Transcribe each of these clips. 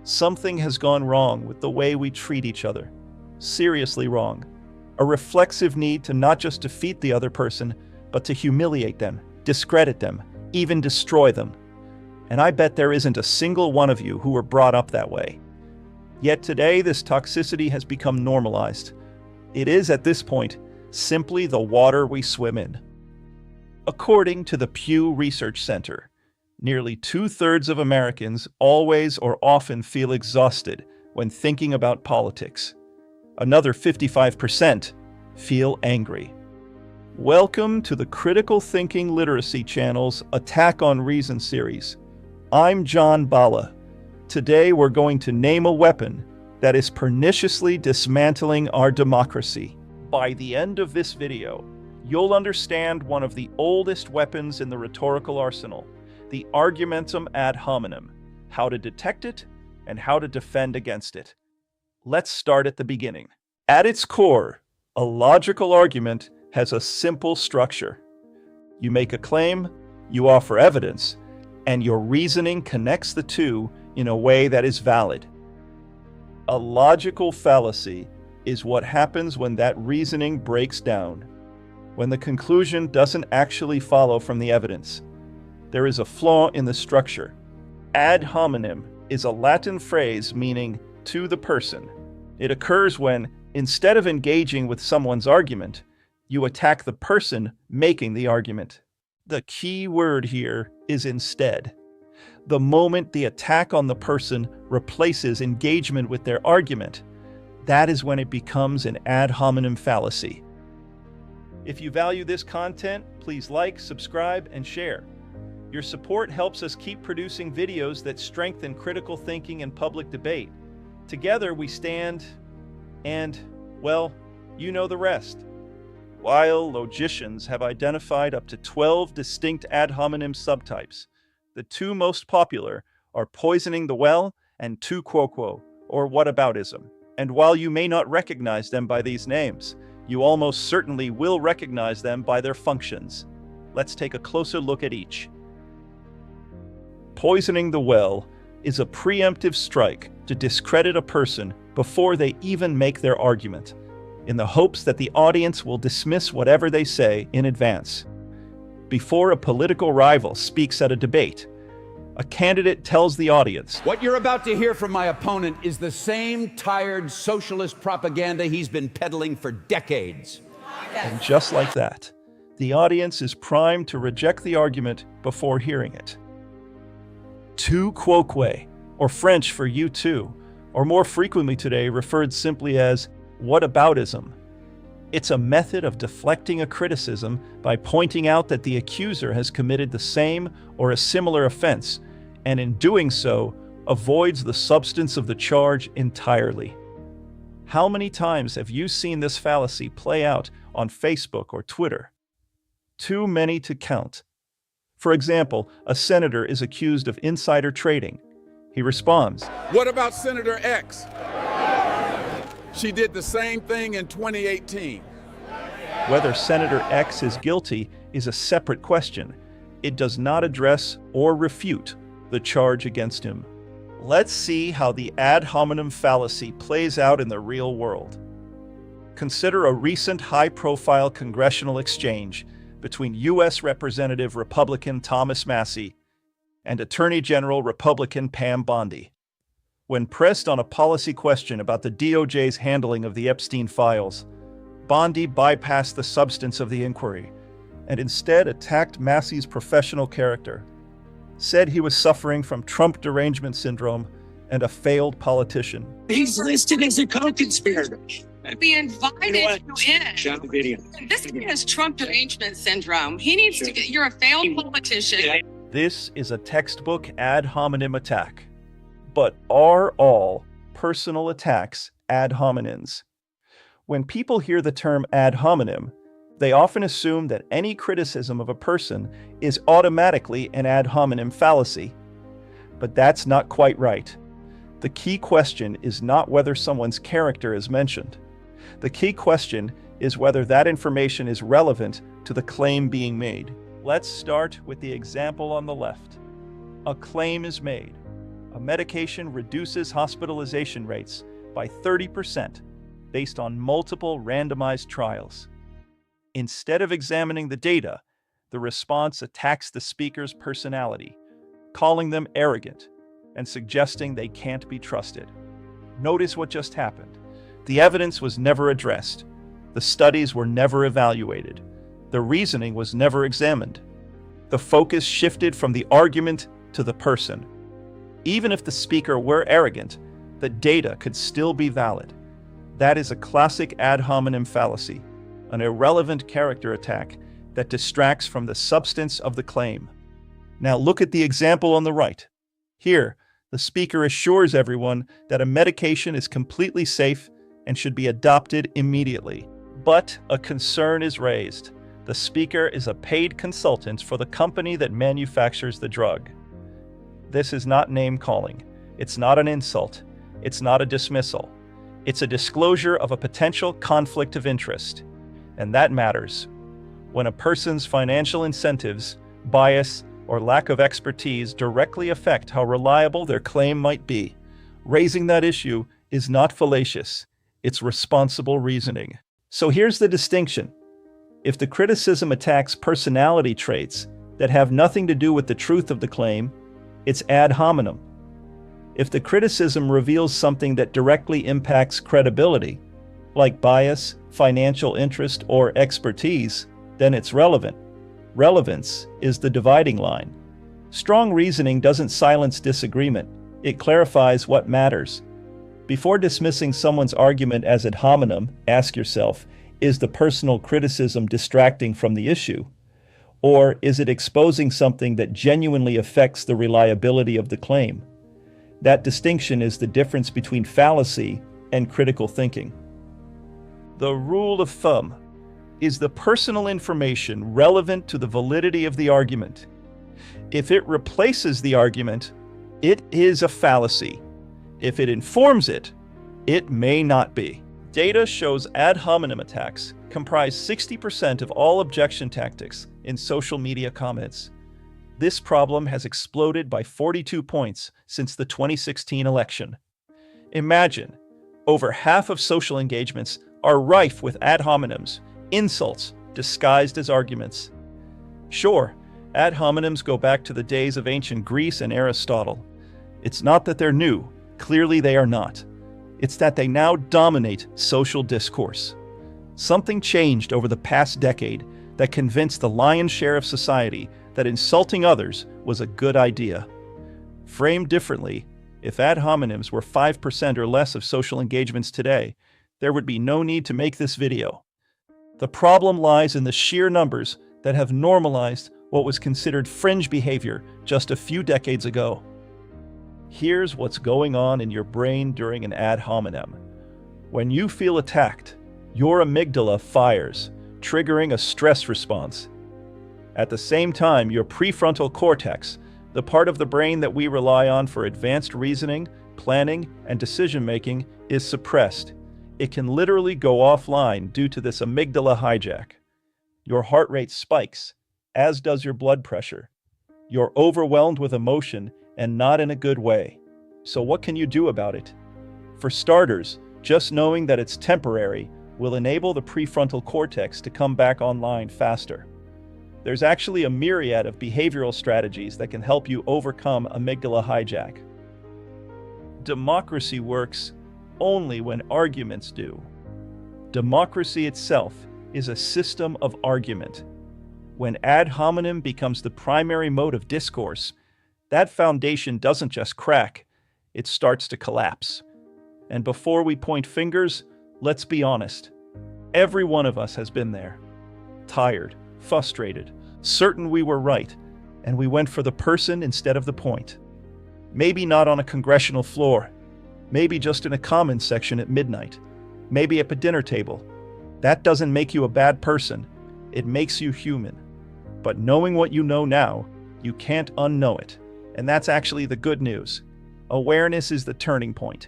Something has gone wrong with the way we treat each other. Seriously wrong. A reflexive need to not just defeat the other person, but to humiliate them, discredit them, even destroy them. And I bet there isn't a single one of you who were brought up that way. Yet today, this toxicity has become normalized. It is, at this point, simply the water we swim in. According to the Pew Research Center, nearly 2/3 of Americans always or often feel exhausted when thinking about politics. Another 55% feel angry. Welcome to the Critical Thinking Literacy Channel's Attack on Reason series. I'm John Bala. Today we're going to name a weapon that is perniciously dismantling our democracy. By the end of this video, you'll understand one of the oldest weapons in the rhetorical arsenal, the argumentum ad hominem, how to detect it and how to defend against it. Let's start at the beginning. At its core, a logical argument has a simple structure. You make a claim, you offer evidence, and your reasoning connects the two in a way that is valid. A logical fallacy is what happens when that reasoning breaks down, when the conclusion doesn't actually follow from the evidence. There is a flaw in the structure. Ad hominem is a Latin phrase meaning to the person. It occurs when, instead of engaging with someone's argument, you attack the person making the argument. The key word here is instead. The moment the attack on the person replaces engagement with their argument, that is when it becomes an ad hominem fallacy. If you value this content, please like, subscribe, and share. Your support helps us keep producing videos that strengthen critical thinking and public debate. Together we stand and, well, you know the rest. While logicians have identified up to 12 distinct ad hominem subtypes, the two most popular are poisoning the well and tu quoque, or whataboutism. And while you may not recognize them by these names, you almost certainly will recognize them by their functions. Let's take a closer look at each. Poisoning the well is a preemptive strike to discredit a person before they even make their argument, in the hopes that the audience will dismiss whatever they say in advance. Before a political rival speaks at a debate, a candidate tells the audience, "What you're about to hear from my opponent is the same tired socialist propaganda he's been peddling for decades." And just like that, the audience is primed to reject the argument before hearing it. Tu quoque, or French for you too, or more frequently today referred simply as whataboutism. It's a method of deflecting a criticism by pointing out that the accuser has committed the same or a similar offense, and in doing so, avoids the substance of the charge entirely. How many times have you seen this fallacy play out on Facebook or Twitter? Too many to count. For example, a senator is accused of insider trading. He responds, "What about Senator X? She did the same thing in 2018. Whether Senator X is guilty is a separate question. It does not address or refute the charge against him. Let's see how the ad hominem fallacy plays out in the real world. Consider a recent high-profile congressional exchange between U.S. Representative Republican Thomas Massie and Attorney General Republican Pam Bondi. When pressed on a policy question about the DOJ's handling of the Epstein files, Bondi bypassed the substance of the inquiry and instead attacked Massie's professional character, said he was suffering from Trump derangement syndrome and a failed politician. He's listed as a co-conspirator. We invited you in. Shut the video. This guy has Trump derangement syndrome. He needs to get, you're a failed politician. This is a textbook ad hominem attack. But are all personal attacks ad hominems? When people hear the term ad hominem, they often assume that any criticism of a person is automatically an ad hominem fallacy. But that's not quite right. The key question is not whether someone's character is mentioned. The key question is whether that information is relevant to the claim being made. Let's start with the example on the left. A claim is made. A medication reduces hospitalization rates by 30% based on multiple randomized trials. Instead of examining the data, the response attacks the speaker's personality, calling them arrogant and suggesting they can't be trusted. Notice what just happened. The evidence was never addressed. The studies were never evaluated. The reasoning was never examined. The focus shifted from the argument to the person. Even if the speaker were arrogant, the data could still be valid. That is a classic ad hominem fallacy, an irrelevant character attack that distracts from the substance of the claim. Now look at the example on the right. Here, the speaker assures everyone that a medication is completely safe and should be adopted immediately. But a concern is raised. The speaker is a paid consultant for the company that manufactures the drug. This is not name-calling. It's not an insult. It's not a dismissal. It's a disclosure of a potential conflict of interest. And that matters. When a person's financial incentives, bias, or lack of expertise directly affect how reliable their claim might be, raising that issue is not fallacious. It's responsible reasoning. So here's the distinction. If the criticism attacks personality traits that have nothing to do with the truth of the claim, it's ad hominem. If the criticism reveals something that directly impacts credibility, like bias, financial interest, or expertise, then it's relevant. Relevance is the dividing line. Strong reasoning doesn't silence disagreement. It clarifies what matters. Before dismissing someone's argument as ad hominem, ask yourself, is the personal criticism distracting from the issue? Or is it exposing something that genuinely affects the reliability of the claim? That distinction is the difference between fallacy and critical thinking. The rule of thumb: is the personal information relevant to the validity of the argument? If it replaces the argument, it is a fallacy. If it informs it, it may not be. Data shows ad hominem attacks comprise 60% of all objection tactics in social media comments. This problem has exploded by 42 points since the 2016 election. Imagine, over half of social engagements are rife with ad hominems, insults disguised as arguments. Sure, ad hominems go back to the days of ancient Greece and Aristotle. It's not that they're new. Clearly they are not. It's that they now dominate social discourse. Something changed over the past decade that convinced the lion's share of society that insulting others was a good idea. Framed differently, if ad hominems were 5% or less of social engagements today, there would be no need to make this video. The problem lies in the sheer numbers that have normalized what was considered fringe behavior just a few decades ago. Here's what's going on in your brain during an ad hominem. When you feel attacked, your amygdala fires, triggering a stress response. At the same time, your prefrontal cortex, the part of the brain that we rely on for advanced reasoning, planning, and decision-making, is suppressed. It can literally go offline due to this amygdala hijack. Your heart rate spikes, as does your blood pressure. You're overwhelmed with emotion and not in a good way. So what can you do about it? For starters, just knowing that it's temporary will enable the prefrontal cortex to come back online faster. There's actually a myriad of behavioral strategies that can help you overcome amygdala hijack. Democracy works only when arguments do. Democracy itself is a system of argument. When ad hominem becomes the primary mode of discourse, that foundation doesn't just crack, it starts to collapse. And before we point fingers, let's be honest. Every one of us has been there. Tired, frustrated, certain we were right, and we went for the person instead of the point. Maybe not on a congressional floor, maybe just in a comment section at midnight, maybe at the dinner table. That doesn't make you a bad person, it makes you human. But knowing what you know now, you can't unknow it. And that's actually the good news. Awareness is the turning point.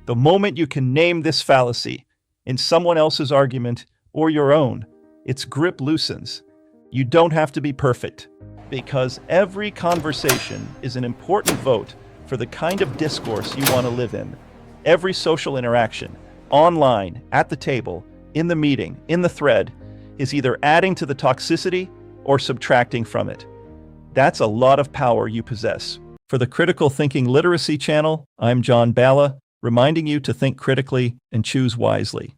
The moment you can name this fallacy in someone else's argument or your own, its grip loosens. You don't have to be perfect, because every conversation is an important vote for for the kind of discourse you want to live in. Every social interaction, online, at the table, in the meeting, in the thread, is either adding to the toxicity or subtracting from it. That's a lot of power you possess. For the Critical Thinking Literacy channel, I'm John Bala, reminding you to think critically and choose wisely.